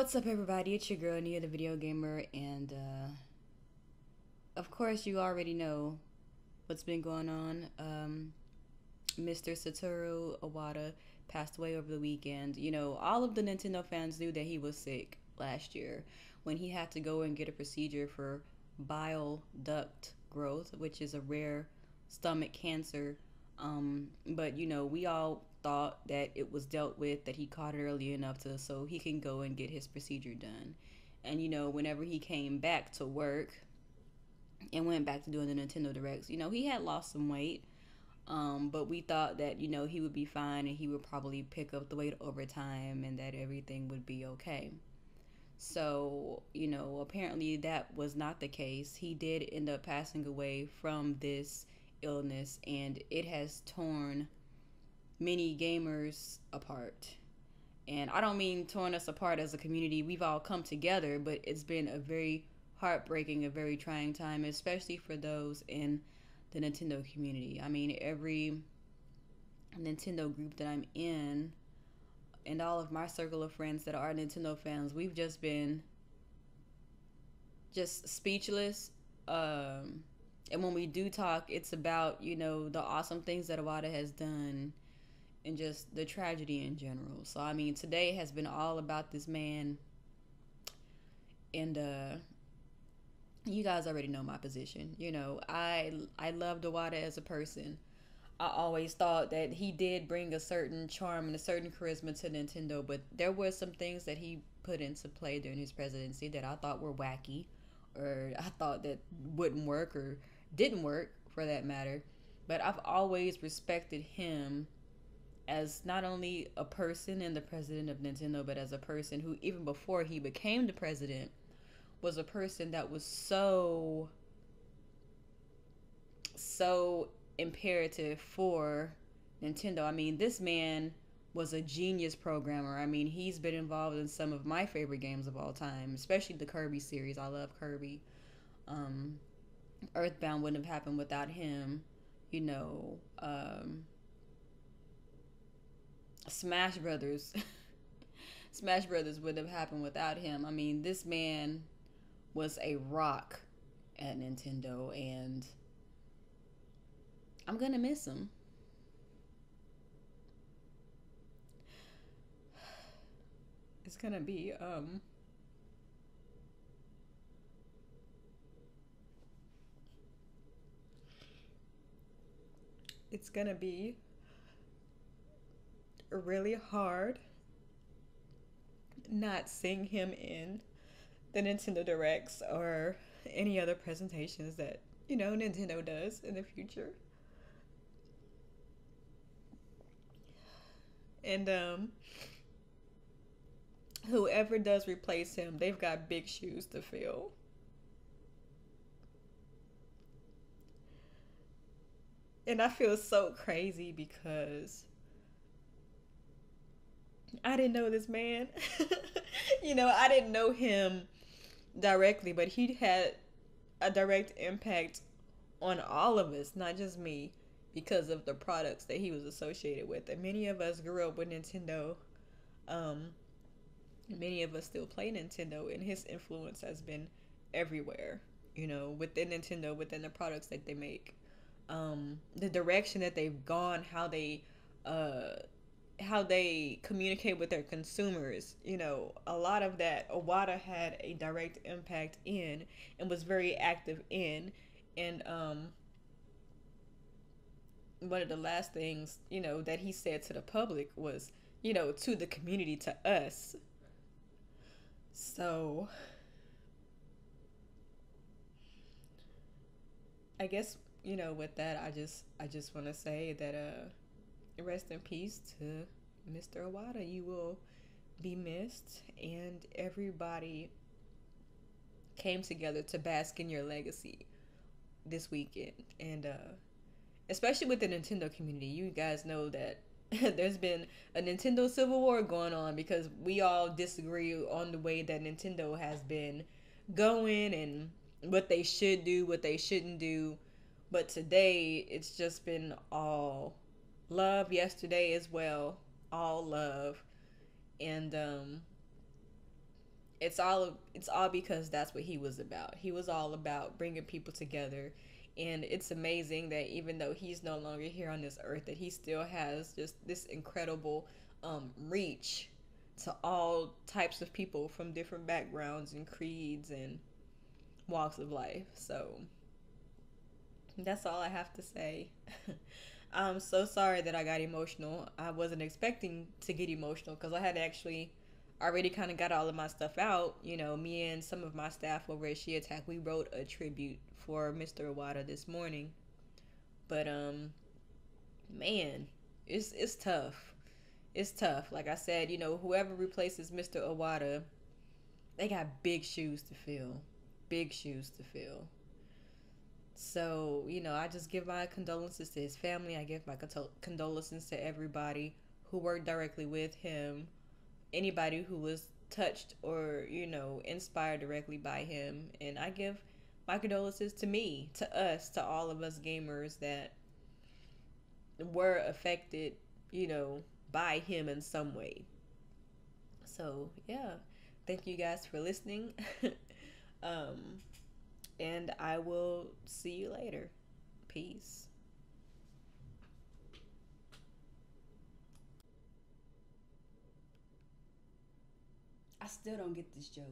What's up, everybody? It's your girl Nia, the video gamer, and of course you already know what's been going on. Mr. Satoru Iwata passed away over the weekend. You know, all of the Nintendo fans knew that he was sick last year when he had to go and get a procedure for bile duct growth, which is a rare stomach cancer. But you know, we all thought that it was dealt with, that he caught it early enough to so he can go and get his procedure done. And you know, whenever he came back to work and went back to doing the Nintendo Directs, you know, he had lost some weight. But we thought that, you know, he would be fine and he would probably pick up the weight over time and that everything would be okay. So, you know, apparently that was not the case. He did end up passing away from this illness, and it has torn many gamers apart. And I don't mean torn us apart as a community. We've all come together, but it's been a very heartbreaking, a very trying time, especially for those in the Nintendo community. I mean, every Nintendo group that I'm in and all of my circle of friends that are Nintendo fans, we've just been just speechless. And when we do talk, it's about, you know, the awesome things that Iwata has done and just the tragedy in general. So, I mean, today has been all about this man. And you guys already know my position. You know, I loved Iwata as a person. I always thought that he did bring a certain charm and a certain charisma to Nintendo, but there were some things that he put into play during his presidency that I thought were wacky, or I thought that wouldn't work or didn't work for that matter. But I've always respected him as not only a person and the president of Nintendo, but as a person who, even before he became the president, was a person that was so imperative for Nintendo. I mean, this man was a genius programmer. I mean, he's been involved in some of my favorite games of all time, especially the Kirby series. I love Kirby. Earthbound wouldn't have happened without him. You know, Smash Brothers. Smash Brothers wouldn't have happened without him. I mean, this man was a rock at Nintendo, and I'm gonna miss him. It's gonna be it's gonna be really hard not seeing him in the Nintendo Directs or any other presentations that, you know, Nintendo does in the future. And whoever does replace him, they've got big shoes to fill. And I feel so crazy because I didn't know this man. You know, I didn't know him directly, but he had a direct impact on all of us, not just me, because of the products that he was associated with. And many of us grew up with Nintendo. Many of us still play Nintendo, and his influence has been everywhere, you know, within Nintendo, within the products that they make. The direction that they've gone, how they communicate with their consumers, you know, a lot of that Iwata had a direct impact in and was very active in. And one of the last things, you know, that he said to the public was, you know, to the community, to us. So I guess, you know, with that, I just want to say that rest in peace to Mr. Iwata. You will be missed, and everybody came together to bask in your legacy this weekend. And especially with the Nintendo community, you guys know that there's been a Nintendo civil war going on because we all disagree on the way that Nintendo has been going and what they should do, what they shouldn't do. But today, it's just been all love. Yesterday as well, all love. And it's all because that's what he was about. He was all about bringing people together, and it's amazing that even though he's no longer here on this earth, that he still has just this incredible reach to all types of people from different backgrounds and creeds and walks of life. So that's all I have to say. I'm so sorry that I got emotional. I wasn't expecting to get emotional because I had actually already kind of got all of my stuff out. You know, me and some of my staff over at She Attack, we wrote a tribute for Mr. Iwata this morning. But man, it's tough. It's tough. Like I said, you know, whoever replaces Mr. Iwata, they got big shoes to fill. Big shoes to fill. So, you know, I just give my condolences to his family. I give my condolences to everybody who worked directly with him, anybody who was touched or, you know, inspired directly by him. And I give my condolences to me, to us, to all of us gamers that were affected, you know, by him in some way. So, yeah. Thank you guys for listening. um, and I will see you later. Peace. I still don't get this joke.